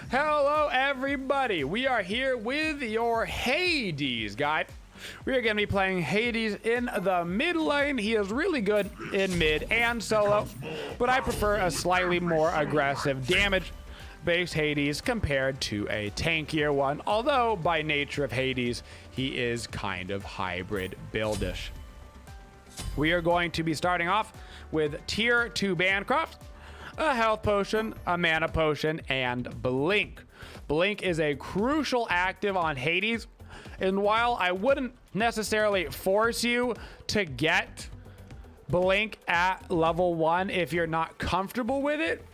Hello everybody, we are here with your HADES guide. We are going to be playing HADES in the mid lane. He is really good in mid and solo, but I prefer a slightly more aggressive damage based HADES compared to a tankier one, although by nature of HADES, he is kind of hybrid buildish. We are going to be starting off with tier 2 Bancroft, a health potion, a mana potion, and blink. Blink is a crucial active on HADES, and while I wouldn't necessarily force you to get blink at level 1 if you're not comfortable with it,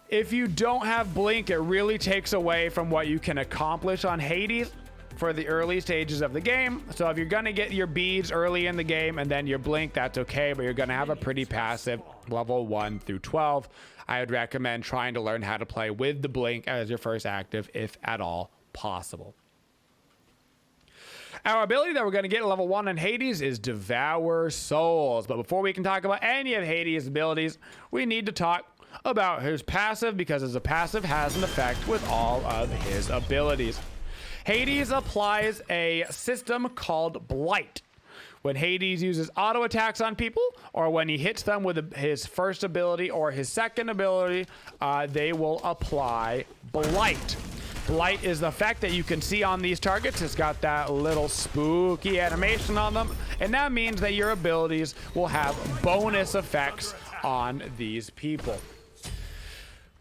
if you don't have blink, it really takes away from what you can accomplish on HADES for the early stages of the game. So if you're gonna get your beads early in the game and then your blink, that's okay, but you're gonna have a pretty passive level 1 through 12. I would recommend trying to learn how to play with the blink as your first active, if at all possible. Our ability that we're going to get at level 1 in HADES is Devour Souls. But before we can talk about any of HADES' abilities, we need to talk about his passive, because his passive has an effect with all of his abilities. HADES applies a system called Blight. When HADES uses auto attacks on people, or when he hits them with his first ability or his second ability, they will apply Blight. Blight is the effect that you can see on these targets. It's got that little spooky animation on them, and that means that your abilities will have bonus effects on these people.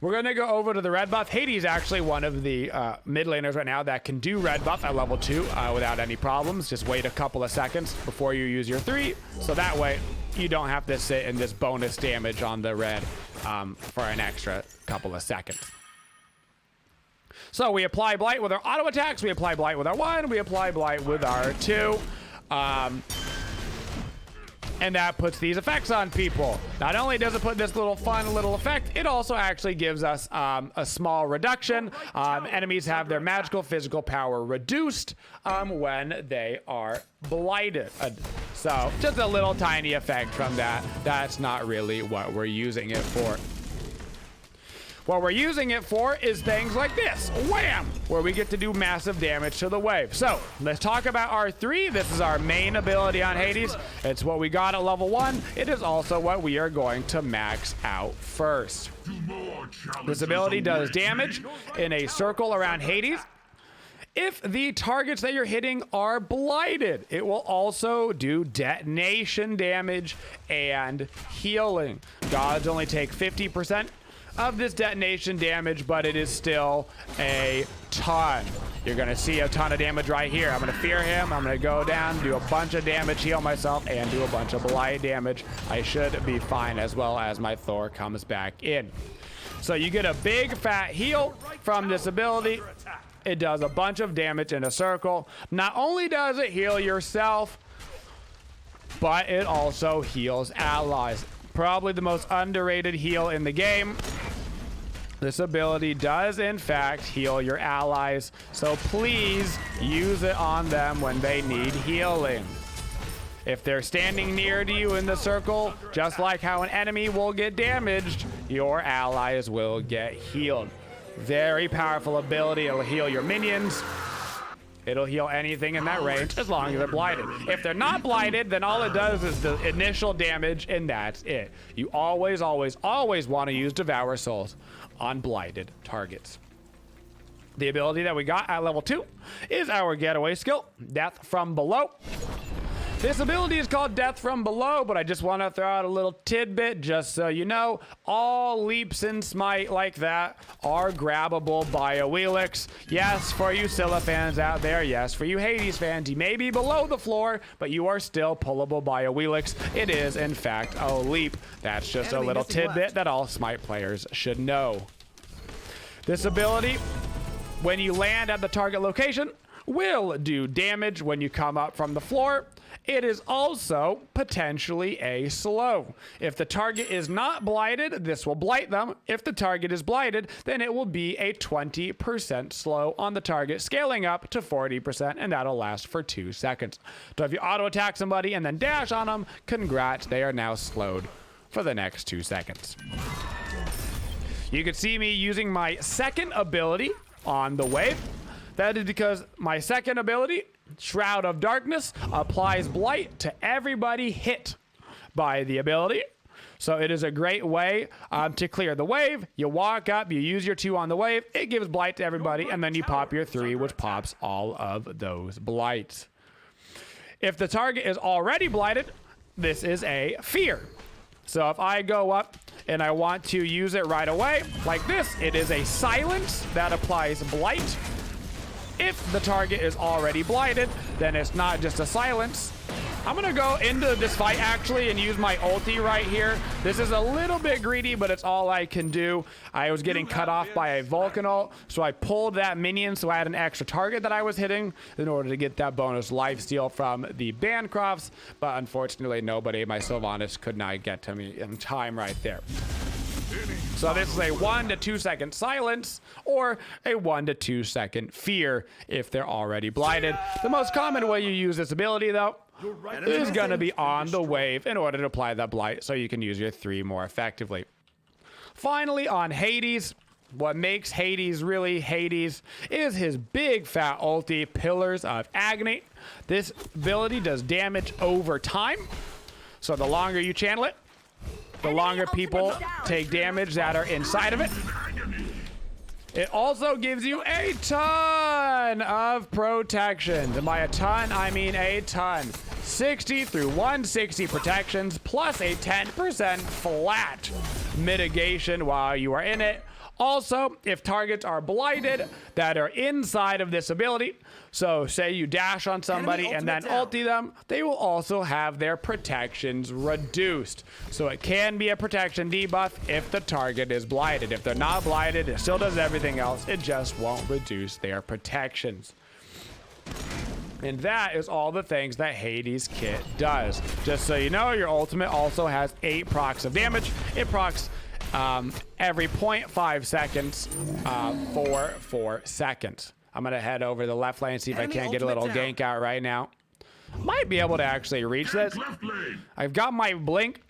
We're going to go over to the red buff. HADES is actually one of the mid laners right now that can do red buff at level 2 without any problems. Just wait a couple of seconds before you use your 3, so that way you don't have to sit in this bonus damage on the red for an extra couple of seconds. So we apply Blight with our auto attacks, we apply Blight with our 1, we apply Blight with our 2. And that puts these effects on people. Not only does it put this fun little effect, it also actually gives us a small reduction. Enemies have their magical physical power reduced when they are blighted. So just a little tiny effect from that. That's not really what we're using it for. What we're using it for is things like this, wham, where we get to do massive damage to the wave. So let's talk about our 3. This is our main ability on HADES. It's what we got at level 1. It is also what we are going to max out first. This ability does damage in a circle around HADES. If the targets that you're hitting are blighted, it will also do detonation damage and healing. Gods only take 50% of this detonation damage, but it is still a ton. You're gonna see a ton of damage right here. I'm gonna fear him. I'm gonna go down, do a bunch of damage, heal myself, and do a bunch of blight damage. I should be fine, as well as my Thor comes back in. So you get a big fat heal from this ability. It does a bunch of damage in a circle. Not only does it heal yourself, but it also heals allies. Probably the most underrated heal in the game. This ability does in fact heal your allies, so please use it on them when they need healing. If they're standing near to you in the circle, just like how an enemy will get damaged, your allies will get healed. Very powerful ability. It'll heal your minions. It'll heal anything in that range as long as they're blighted. If they're not blighted, then all it does is the initial damage, and that's it. You always, always, always want to use Devour Souls on blighted targets. The ability that we got at level 2 is our getaway skill, Death from Below. This ability is called Death from Below, but I just want to throw out a little tidbit just so you know. All leaps in Smite like that are grabbable by a Wheelix. Yes, for you Scylla fans out there, yes, for you HADES fans, you may be below the floor, but you are still pullable by a Wheelix. It is, in fact, a leap. That's just a little tidbit that all Smite players should know. This ability, when you land at the target location, will do damage when you come up from the floor. It is also potentially a slow. If the target is not blighted, this will blight them. If the target is blighted, then it will be a 20% slow on the target, scaling up to 40%, and that'll last for 2 seconds. So if you auto attack somebody and then dash on them, congrats, they are now slowed for the next 2 seconds. You can see me using my second ability on the wave. That is because my second ability, Shroud of Darkness, applies blight to everybody hit by the ability. So it is a great way to clear the wave. You walk up, you use your 2 on the wave, it gives blight to everybody, and then you pop your 3, which pops all of those blights. If the target is already blighted, this is a fear. So if I go up and I want to use it right away, like this, it is a silence that applies blight. If the target is already blighted, then it's not just a silence. I'm gonna go into this fight actually and use my ulti right here. This is a little bit greedy, but it's all I can do. I was getting cut off by a Vulcan ult, so I pulled that minion so I had an extra target that I was hitting in order to get that bonus lifesteal from the Bancrofts, but unfortunately nobody, my Sylvanas, could not get to me in time right there. So this is a 1 to 2 second silence or a 1 to 2 second fear if they're already blighted. The most common way you use this ability though is going to be on the wave in order to apply that blight so you can use your 3 more effectively. Finally, on Hades, what makes Hades really Hades is his big fat ulti, Pillars of Agony. This ability does damage over time, so the longer you channel it, the longer people take damage that are inside of it. It also gives you a ton of protections. And by a ton, I mean a ton. 60 through 160 protections, plus a 10% flat mitigation while you are in it. Also, if targets are blighted that are inside of this ability, so say you dash on somebody and then ulti them, they will also have their protections reduced. So it can be a protection debuff if the target is blighted. If they're not blighted, it still does everything else. It just won't reduce their protections. And that is all the things that Hades kit does. Just so you know, your ultimate also has 8 procs of damage. It procs every 0.5 seconds for 4 seconds. I'm gonna head over to the left lane, see if I can't get a little gank out right now. Might be able to actually reach this. I've got my blink,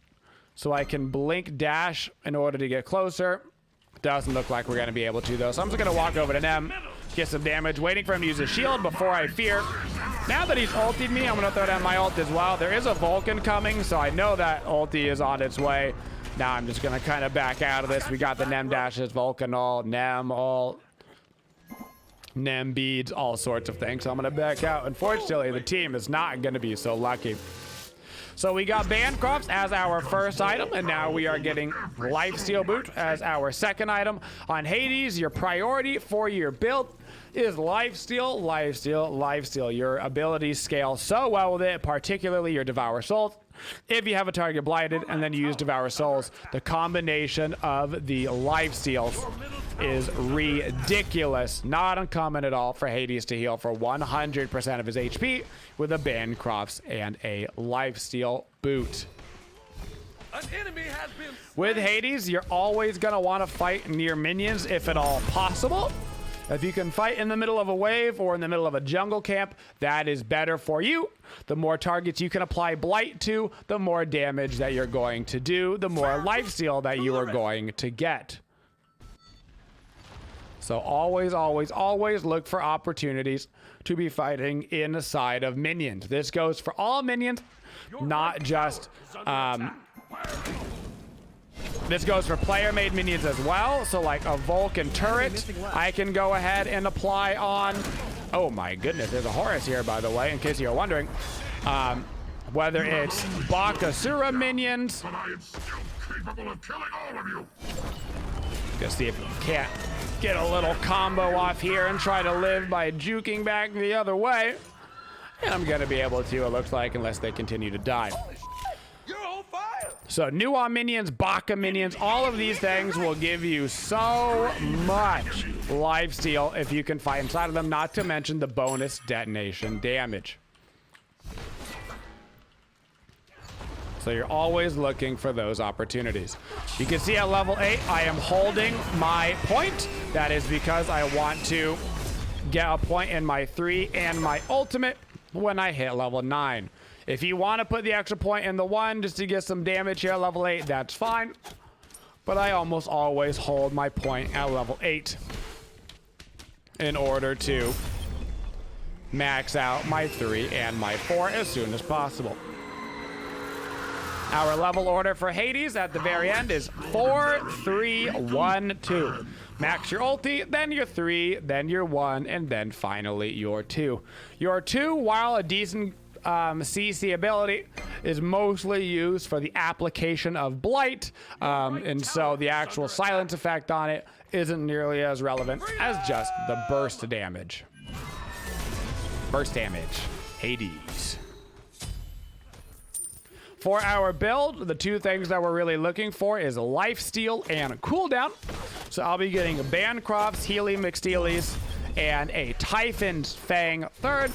so I can blink dash in order to get closer. Doesn't look like we're gonna be able to though, so I'm just gonna walk over to Nem, get some damage, waiting for him to use his shield before I fear. Now that he's ultied me, I'm gonna throw down my ult as well. There is a Vulcan coming, so I know that ulti is on its way. Now I'm just gonna kind of back out of this. We got the Nem dashes, Vulcan ult, Nem ult, Nem beads, all sorts of things. So I'm gonna back out. Unfortunately, the team is not gonna be so lucky. So we got Bancrofts as our first item, and now we are getting Lifesteal Boot as our second item. On Hades, your priority for your build is Lifesteal, Lifesteal, Lifesteal. Your abilities scale so well with it, particularly your Devour Souls. If you have a target blighted and then you use Devour Souls, the combination of the Lifesteals is ridiculous. Not uncommon at all for Hades to heal for 100% of his HP with a Bancrofts and a Lifesteal Boot. An enemy has been With Hades, you're always going to want to fight near minions if at all possible. If you can fight in the middle of a wave or in the middle of a jungle camp, that is better for you. The more targets you can apply blight to, the more damage that you're going to do, the more lifesteal that you are going to get. So always, always, always look for opportunities to be fighting inside of minions. This goes for all minions, not just... This goes for player-made minions as well. So like a Vulcan turret, I can go ahead and apply on... Oh my goodness, there's a Horus here, by the way, in case you're wondering. Whether it's Bakasura minions... But I am still capable of killing all of you. Let's see if we can't get a little combo off here and try to live by juking back the other way. And I'm going to be able to, it looks like, unless they continue to die. So Nuwa minions, Baka minions, all of these things will give you so much lifesteal if you can fight inside of them, not to mention the bonus detonation damage. So you're always looking for those opportunities. You can see at level 8, I am holding my point. That is because I want to get a point in my 3 and my ultimate when I hit level 9. If you want to put the extra point in the 1 just to get some damage here at level 8, that's fine. But I almost always hold my point at level 8 in order to max out my 3 and my 4 as soon as possible. Our level order for Hades at the very end is 4, 3, 1, 2. Max your ulti, then your 3, then your 1, and then finally your 2. Your 2, while a decent CC ability, is mostly used for the application of Blight, and so the actual silence effect on it isn't nearly as relevant as just the burst damage. Burst damage, Hades. For our build, the 2 things that we're really looking for is lifesteal and cooldown. So I'll be getting Bancroft's Healy McSteely's and a Typhon's Fang 3rd.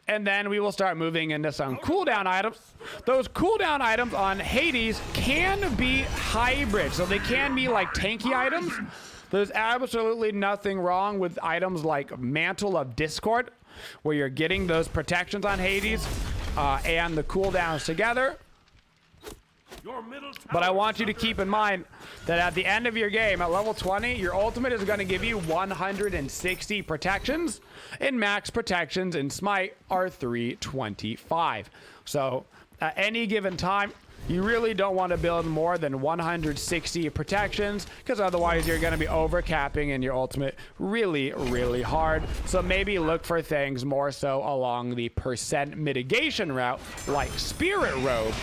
And then we will start moving into some cooldown items. Those cooldown items on Hades can be hybrid, so they can be like tanky items. There's absolutely nothing wrong with items like Mantle of Discord, where you're getting those protections on Hades and the cooldowns together. But I want you to keep in mind that at the end of your game, at level 20, your ultimate is going to give you 160 protections, and max protections in Smite are 325. So at any given time, you really don't want to build more than 160 protections, because otherwise you're going to be overcapping in your ultimate really, really hard. So maybe look for things more so along the percent mitigation route, like Spirit Robe,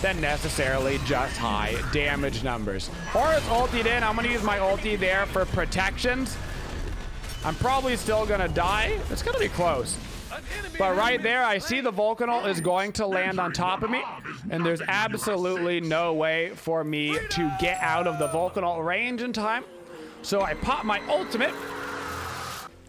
than necessarily just high damage numbers. Horus ultied in. I'm going to use my ulti there for protections. I'm probably still going to die. It's going to be close. But right there, I see the Vulcanal is going to land on top of me, and there's absolutely no way for me to get out of the Vulcanal range in time. So I pop my ultimate,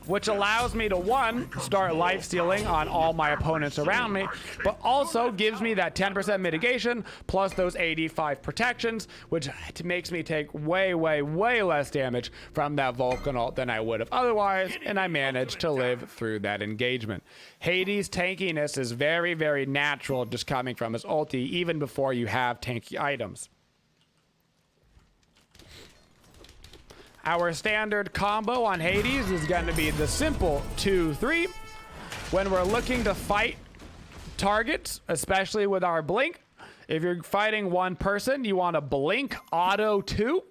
which allows me to, 1, start life stealing on all my opponents around me, but also gives me that 10% mitigation plus those 85 protections, which makes me take way, way, way less damage from that Vulcanal than I would have otherwise, and I managed to live through that engagement. Hades' tankiness is very, very natural just coming from his ulti, even before you have tanky items. Our standard combo on Hades is going to be the simple 2-3. When we're looking to fight targets, especially with our blink, if you're fighting one person, you want to blink auto 2.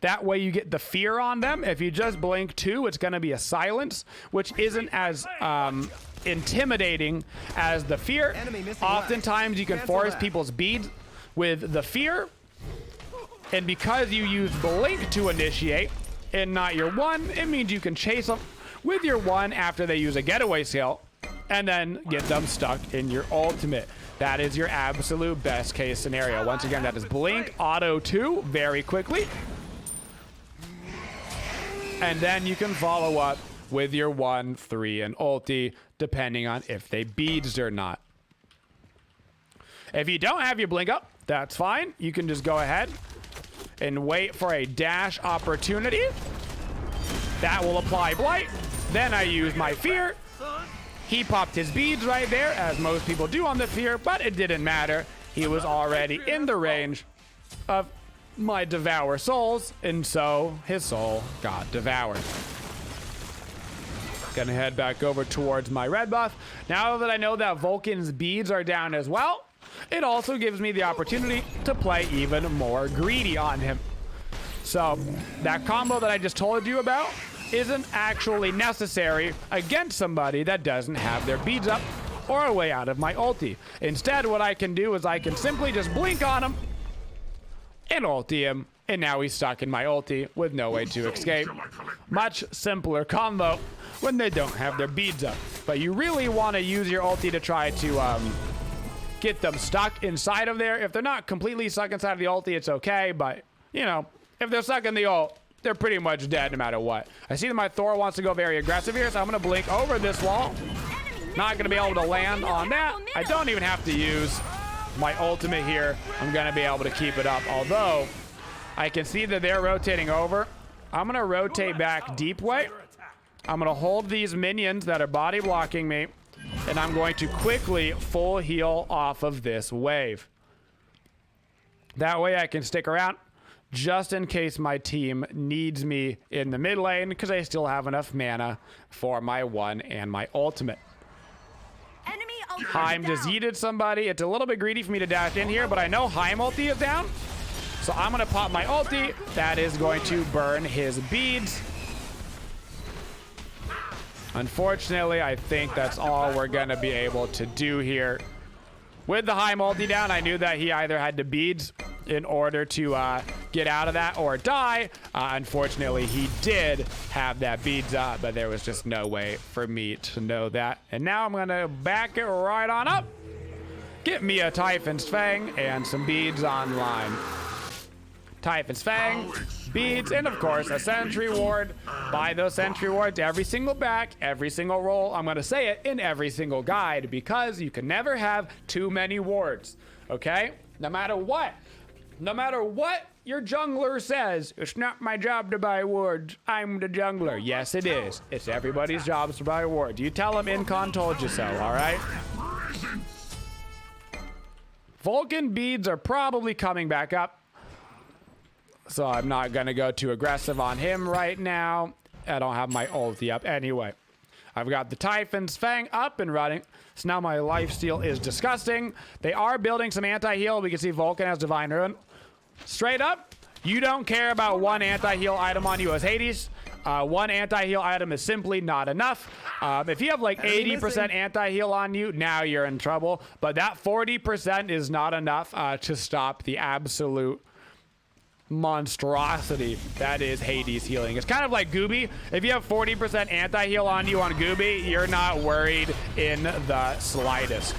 That way you get the fear on them. If you just blink 2, it's going to be a silence, which isn't as intimidating as the fear. Oftentimes you can force people's beads with the fear, and because you use blink to initiate and not your 1, it means you can chase them with your 1 after they use a getaway skill and then get them stuck in your ultimate. That is your absolute best case scenario. Once again, that is blink auto 2 very quickly, and then you can follow up with your 1, 3, and ulti depending on if they beads or not. If you don't have your blink up, that's fine. You can just go ahead and wait for a dash opportunity. That will apply Blight. Then I use my fear. He popped his beads right there, as most people do on the fear, but it didn't matter. He was already in the range of my Devour Souls, and so his soul got devoured. Gonna head back over towards my red buff. Now that I know that Vulcan's beads are down as well, it also gives me the opportunity to play even more greedy on him. So that combo that I just told you about isn't actually necessary against somebody that doesn't have their beads up or a way out of my ulti. Instead, what I can do is I can simply just blink on him and ulti him, and now he's stuck in my ulti with no way to escape. Much simpler combo when they don't have their beads up. But you really want to use your ulti to try to get them stuck inside of there. If they're not completely stuck inside of the ulti, it's okay, but you know, if they're stuck in the ult, they're pretty much dead no matter what. I see that my Thor wants to go very aggressive here, so I'm gonna blink over this wall. Not gonna be able to land on that. I don't even have to use my ultimate here. I'm gonna be able to keep it up, although I can see that they're rotating over. I'm gonna rotate back deep way. I'm gonna hold these minions that are body blocking me and I'm going to quickly full heal off of this wave. That way I can stick around just in case my team needs me in the mid lane, because I still have enough mana for my 1 and my ultimate. Heim just yeeted somebody. It's a little bit greedy for me to dash in here, but I know Heim ulti is down. So I'm going to pop my ulti. That is going to burn his beads. Unfortunately, I think that's all we're going to be able to do here. With the Heim ulti down, I knew that he either had to beads in order to get out of that or die. Unfortunately, he did have that beads up, but there was just no way for me to know that. And now I'm going to back it right on up. Get me a Typhon's Fang and some beads online. Typhon's Fang, beads, and of course a sentry ward. Buy those sentry wards every single back, every single roll. I'm going to say it in every single guide because you can never have too many wards, okay? No matter what your jungler says, it's not my job to buy wards. I'm the jungler. Yes, it is. It's everybody's job to buy wards. You tell them Incon told you so, all right? Vulcan beads are probably coming back up. So I'm not going to go too aggressive on him right now. I don't have my ulti up anyway. I've got the Typhon's Fang up and running. So now my lifesteal is disgusting. They are building some anti-heal. We can see Vulcan has Divine Ruin. Straight up, you don't care about one anti-heal item on you as Hades. One anti-heal item is simply not enough. If you have like 80% anti-heal on you, now you're in trouble. But that 40% is not enough to stop the absolute monstrosity that is Hades healing. It's kind of like Gooby. If you have 40% anti-heal on you on Gooby, you're not worried in the slightest.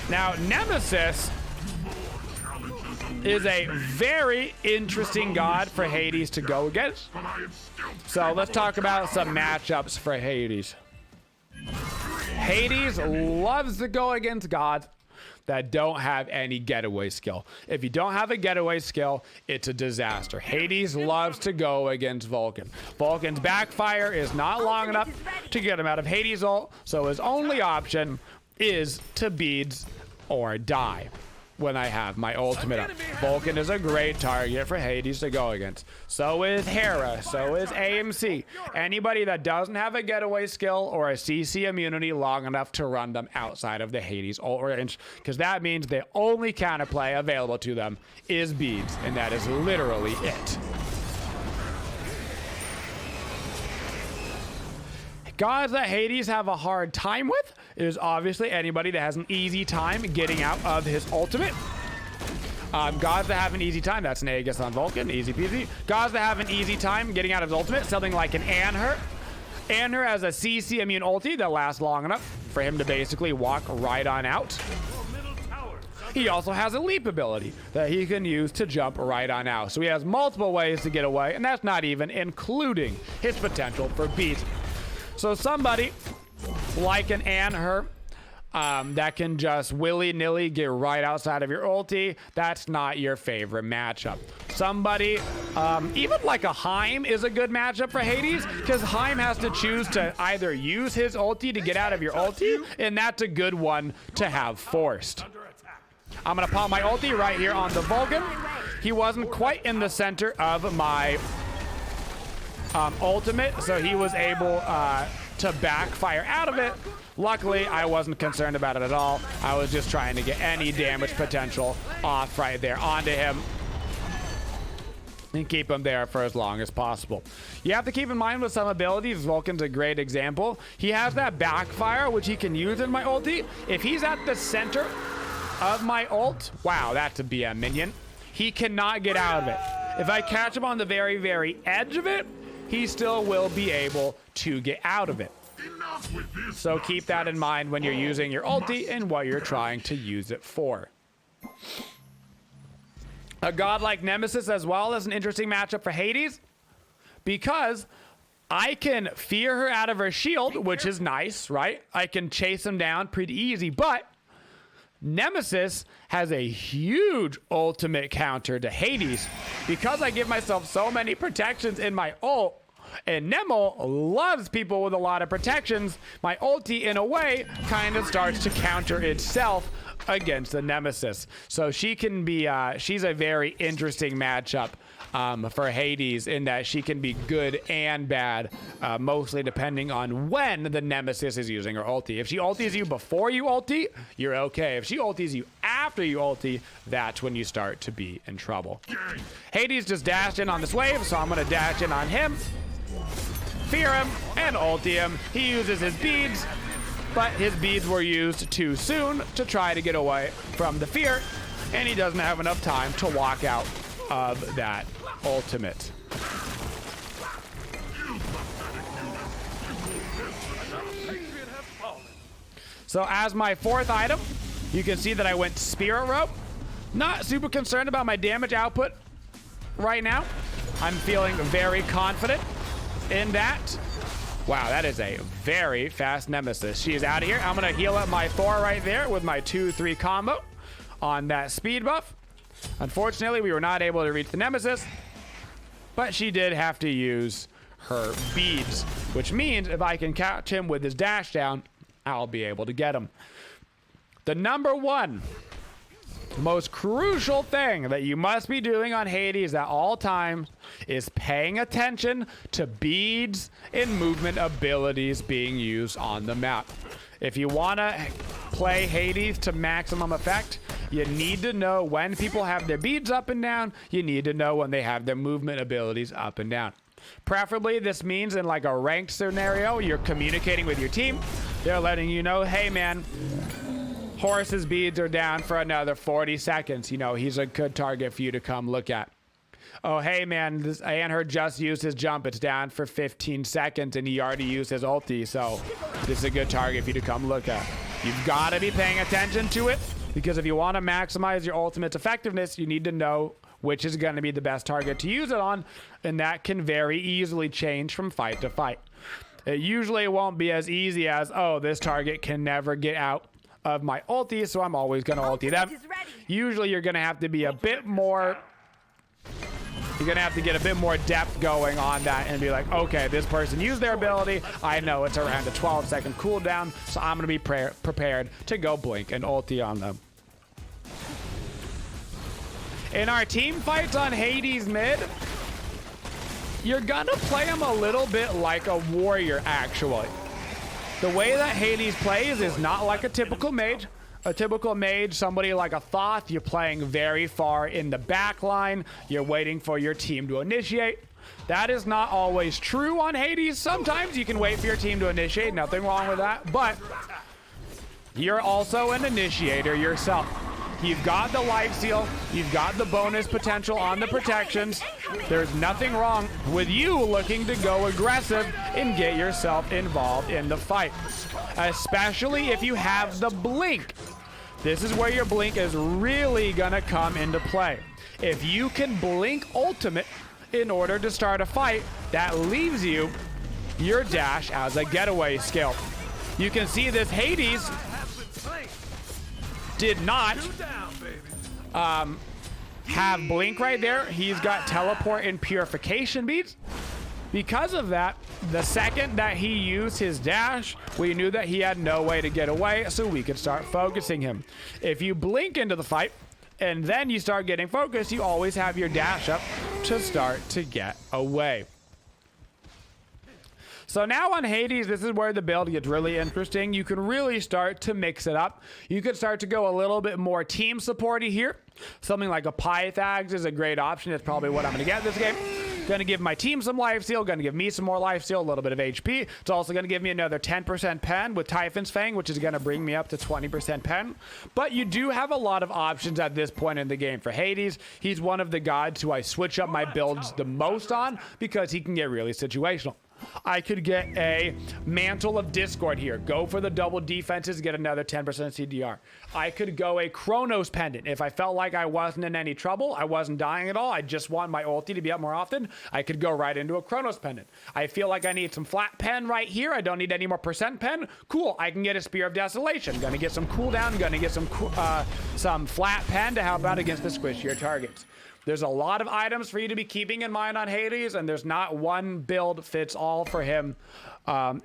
Now, Nemesis is a very interesting god for Hades to go against. So let's talk about some matchups for Hades. Hades loves to go against gods that don't have any getaway skill. If you don't have a getaway skill, it's a disaster. Hades loves to go against Vulcan. Vulcan's backfire is not long enough to get him out of Hades' ult, so his only option is to beads or die when I have my ultimate up. Vulcan is a great target for Hades to go against. So is Hera, so is AMC. Anybody that doesn't have a getaway skill or a CC immunity long enough to run them outside of the Hades ult range, because that means the only counterplay available to them is beads, and that is literally it. Gods that Hades have a hard time with is obviously anybody that has an easy time getting out of his ultimate. Gods that have an easy time, that's an Aegis on Vulcan, easy peasy. Gods that have an easy time getting out of his ultimate, something like an Anhur. Anhur has a CC immune ulti that lasts long enough for him to basically walk right on out. He also has a leap ability that he can use to jump right on out. So he has multiple ways to get away, and that's not even including his potential for beats. So somebody like an Anhur that can just willy-nilly get right outside of your ulti, that's not your favorite matchup. Somebody, even like a Heim is a good matchup for Hades, because Heim has to choose to either use his ulti to get out of your ulti, and that's a good one to have forced. I'm going to pop my ulti right here on the Vulcan. He wasn't quite in the center of my ultimate, so he was able to backfire out of it. Luckily, I wasn't concerned about it at all. I was just trying to get any damage potential off right there onto him and keep him there for as long as possible. You have to keep in mind with some abilities, Vulcan's a great example. He has that backfire, which he can use in my ulti. If he's at the center of my ult, wow, that's a BM minion. He cannot get out of it. If I catch him on the very, very edge of it, he still will be able to get out of it. So keep that in mind when you're using your ulti and what you're trying to use it for. A god like Nemesis as well is an interesting matchup for Hades, because I can fear her out of her shield, which is nice, right? I can chase him down pretty easy, but Nemesis has a huge ultimate counter to Hades. Because I give myself so many protections in my ult, And Nemo loves people with a lot of protections. My ulti, in a way, kind of starts to counter itself against the Nemesis. So she can be, she's a very interesting matchup for Hades in that she can be good and bad, mostly depending on when the Nemesis is using her ulti. If she ultis you before you ulti, you're okay. If she ultis you after you ulti, that's when you start to be in trouble. Hades just dashed in on this wave, so I'm gonna dash in on him, fear him, and ulti him. He uses his beads, but his beads were used too soon to try to get away from the fear, and he doesn't have enough time to walk out of that ultimate. So as my fourth item, you can see that I went Spirit Rope. Not super concerned about my damage output right now. I'm feeling very confident in that. Wow, that is a very fast Nemesis. She is out of here. I'm gonna heal up my Thor right there with my 2-3 combo on that speed buff. Unfortunately, we were not able to reach the Nemesis, but she did have to use her beads, which means if I can catch him with his dash down, I'll be able to get him. The number one most crucial thing that you must be doing on Hades at all times is paying attention to beads and movement abilities being used on the map. If you want to play Hades to maximum effect, you need to know when people have their beads up and down. You need to know when they have their movement abilities up and down. Preferably, this means in like a ranked scenario, you're communicating with your team. They're letting you know, hey man, Horus's beads are down for another 40 seconds. You know, he's a good target for you to come look at. Oh, hey man, this Anhur just used his jump. It's down for 15 seconds and he already used his ulti. So this is a good target for you to come look at. You've got to be paying attention to it, because if you want to maximize your ultimate's effectiveness, you need to know which is going to be the best target to use it on. And that can very easily change from fight to fight. It usually won't be as easy as, oh, this target can never get out of my ulti, so I'm always going to ulti them. Usually you're going to have to be a bit more, you're going to have to get a bit more depth going on that and be like, okay, this person used their ability. I know it's around a 12-second cooldown, so I'm going to be prepared to go blink and ulti on them. In our team fights on Hades mid, you're going to play him a little bit like a warrior, actually. The way that Hades plays is not like a typical mage. A typical mage, somebody like a Thoth, you're playing very far in the back line. You're waiting for your team to initiate. That is not always true on Hades. Sometimes you can wait for your team to initiate. Nothing wrong with that. But you're also an initiator yourself. You've got the life steal. You've got the bonus potential on the protections. There's nothing wrong with you looking to go aggressive and get yourself involved in the fight, especially if you have the blink. This is where your blink is really gonna come into play. If you can blink ultimate in order to start a fight, that leaves you your dash as a getaway skill. You can see this Hades did not have blink right there. He's got teleport and purification beads. Because of that, the second that he used his dash, we knew that he had no way to get away, so we could start focusing him. If you blink into the fight and then you start getting focused, you always have your dash up to start to get away. So now on Hades, this is where the build gets really interesting. You can really start to mix it up. You could start to go a little bit more team supporty here. Something like a Pythags is a great option. That's probably what I'm going to get this game. Going to give my team some life steal, going to give me some more life steal, a little bit of HP. It's also going to give me another 10% pen with Typhon's Fang, which is going to bring me up to 20% pen. But you do have a lot of options at this point in the game for Hades. He's one of the gods who I switch up my builds the most on because he can get really situational. I could get a Mantle of Discord here. Go for the double defenses, get another 10% CDR. I could go a Chronos Pendant. If I felt like I wasn't in any trouble, I wasn't dying at all, I just want my ulti to be up more often, I could go right into a Chronos Pendant. I feel like I need some flat pen right here. I don't need any more percent pen. Cool, I can get a Spear of Desolation. Gonna get some cooldown, gonna get some flat pen to help out against the squishier targets. There's a lot of items for you to be keeping in mind on Hades, and there's not one build fits all for him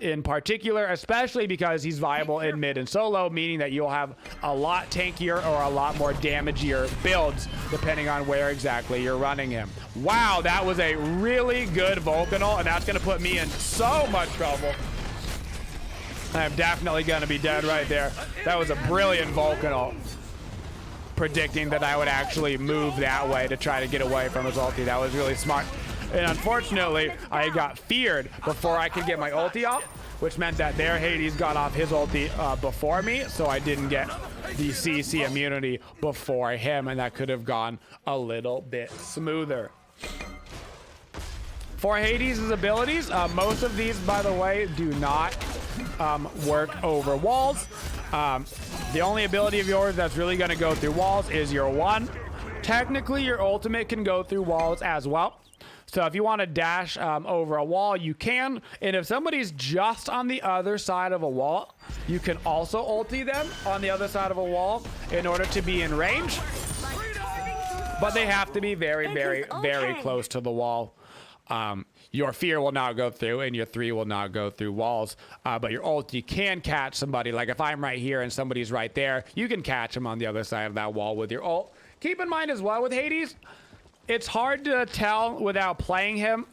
in particular, especially because he's viable in mid and solo, meaning that you'll have a lot tankier or a lot more damagier builds depending on where exactly you're running him. Wow, that was a really good Vulcanal, and that's going to put me in so much trouble. I'm definitely going to be dead right there. That was a brilliant Vulcanal. Predicting that I would actually move that way to try to get away from his ulti. That was really smart. And unfortunately, I got feared before I could get my ulti off, which meant that their Hades got off his ulti before me, so I didn't get the CC immunity before him, and that could have gone a little bit smoother. For Hades' abilities, most of these, by the way, do not work over walls. The only ability of yours that's really going to go through walls is your one. Technically, your ultimate can go through walls as well. So if you want to dash over a wall, you can. And if somebody's just on the other side of a wall, you can also ulti them on the other side of a wall in order to be in range. But they have to be very, very, very close to the wall. Your fear will not go through, and your 3 will not go through walls. But your ulti can catch somebody. Like if I'm right here and somebody's right there, you can catch them on the other side of that wall with your ult. Keep in mind as well with Hades, it's hard to tell without playing him.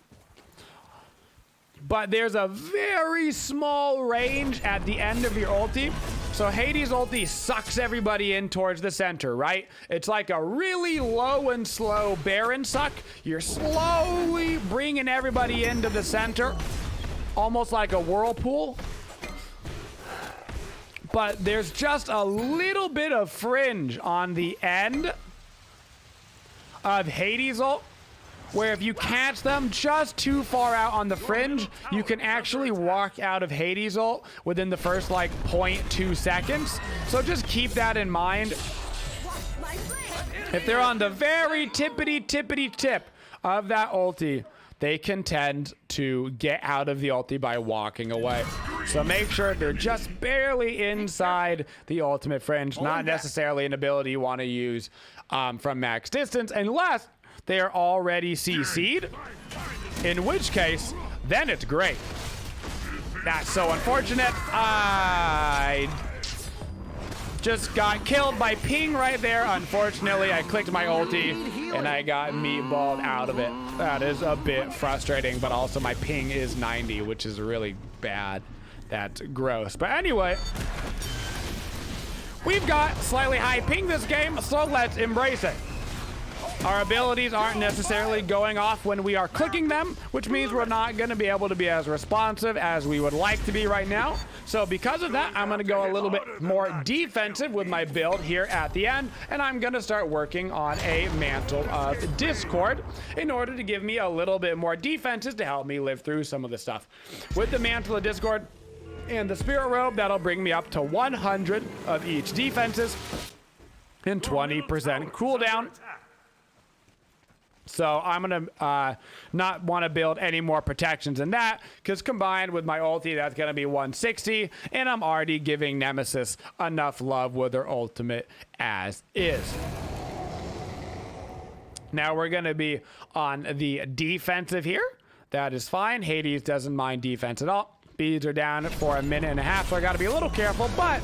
But there's a very small range at the end of your ulti. So Hades' ulti sucks everybody in towards the center, right? It's like a really low and slow Baron suck. You're slowly bringing everybody into the center, almost like a whirlpool. But there's just a little bit of fringe on the end of Hades' ult, where if you catch them just too far out on the fringe, you can actually walk out of Hades' ult within the first like 0.2 seconds. So just keep that in mind. If they're on the very tippity tip of that ulti, they can tend to get out of the ulti by walking away. So make sure they're just barely inside the ultimate fringe, not necessarily an ability you want to use from max distance, unless they are already CC'd, in which case, then it's great. That's so unfortunate. I just got killed by ping right there. Unfortunately, I clicked my ulti and I got meatballed out of it. That is a bit frustrating, but also my ping is 90, which is really bad. That's gross. But anyway, we've got slightly high ping this game, so let's embrace it. Our abilities aren't necessarily going off when we are clicking them, which means we're not going to be able to be as responsive as we would like to be right now. So because of that, I'm going to go a little bit more defensive with my build here at the end, and I'm going to start working on a Mantle of Discord in order to give me a little bit more defenses to help me live through some of the stuff. With the Mantle of Discord and the Spirit Robe, that'll bring me up to 100 of each defenses and 20% cooldown. So I'm going to not want to build any more protections than that, because combined with my ulti, that's going to be 160, and I'm already giving Nemesis enough love with her ultimate as is. Now we're going to be on the defensive here. That is fine. Hades doesn't mind defense at all. Beads are down for a minute and a half, so I got to be a little careful, but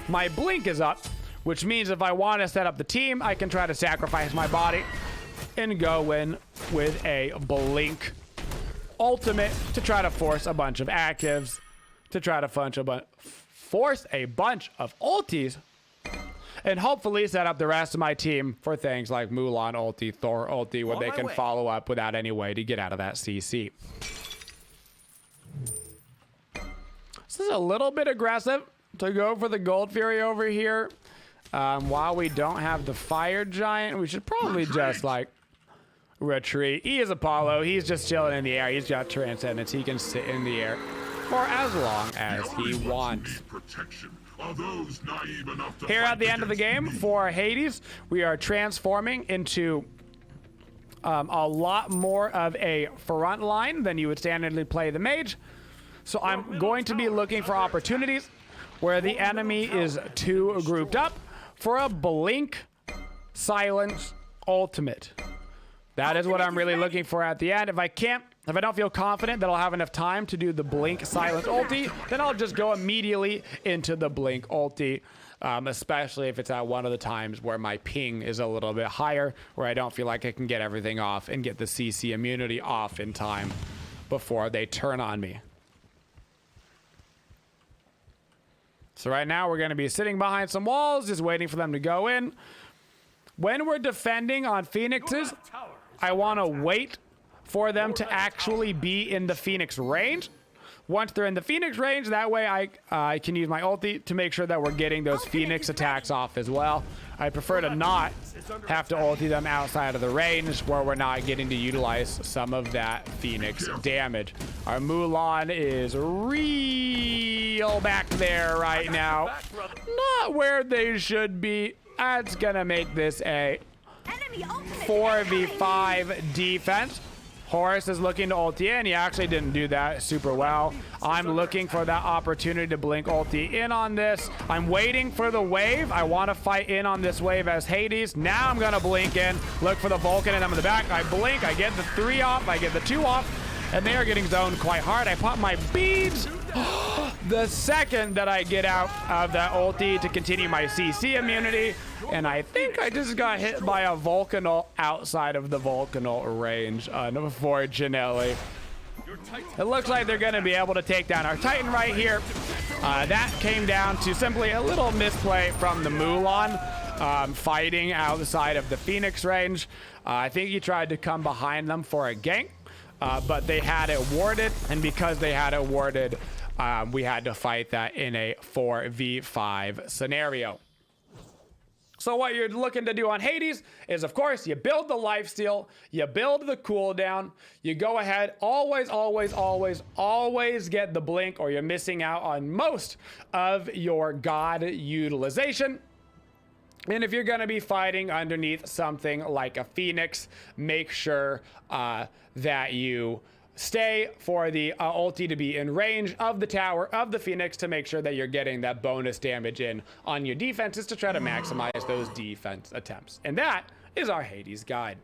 my blink is up, which means if I want to set up the team, I can try to sacrifice my body and go in with a blink ultimate to try to force a bunch of actives, to try to force a bunch of ultis, and hopefully set up the rest of my team for things like Mulan ulti, Thor ulti, where they can follow up without any way to get out of that CC. This is a little bit aggressive to go for the Gold Fury over here. While we don't have the Fire Giant, we should probably just like retreat. He is Apollo. He's just chilling in the air. He's got Transcendence. He can sit in the air for as long as he wants. Here at the end of the game for Hades, we are transforming into a lot more of a front line than you would standardly play the mage. So I'm going to be looking for opportunities where the enemy is too grouped up for a blink silence ultimate. That is what I'm really looking for at the end. If I don't feel confident that I'll have enough time to do the blink silence ulti, then I'll just go immediately into the blink ulti. Especially if it's at one of the times where my ping is a little bit higher, where I don't feel like I can get everything off and get the CC immunity off in time before they turn on me. So right now we're going to be sitting behind some walls, just waiting for them to go in. When we're defending on Phoenixes, I want to wait for them to actually be in the Phoenix range. Once they're in the Phoenix range, that way I can use my ulti to make sure that we're getting those Phoenix attacks off as well. I prefer to not have to ulti them outside of the range where we're not getting to utilize some of that Phoenix damage. Our Mulan is real back there right now. Not where they should be. That's gonna make this a 4v5 defense. Horus is looking to ulti in. He actually didn't do that super well. I'm looking for that opportunity to blink ulti in on this. I'm waiting for the wave. I want to fight in on this wave as Hades. Now I'm going to blink in, look for the Vulcan, and I'm in the back. I blink. I get the 3 off. I get the 2 off. And they are getting zoned quite hard. I pop my beads. The second that I get out of that ulti to continue my CC immunity, and I think I just got hit by a Vulcanal outside of the Vulcanal range, unfortunately. It looks like they're going to be able to take down our Titan right here. That came down to simply a little misplay from the Mulan fighting outside of the Phoenix range. I think he tried to come behind them for a gank, but they had it warded, and because they had it warded, we had to fight that in a 4v5 scenario. So what you're looking to do on Hades is, of course, you build the lifesteal, you build the cooldown, you go ahead, always get the blink, or you're missing out on most of your god utilization. And if you're going to be fighting underneath something like a Phoenix, make sure that you stay for the ulti to be in range of the tower of the Phoenix to make sure that you're getting that bonus damage in on your defenses to try to maximize those defense attempts. And that is our Hades guide.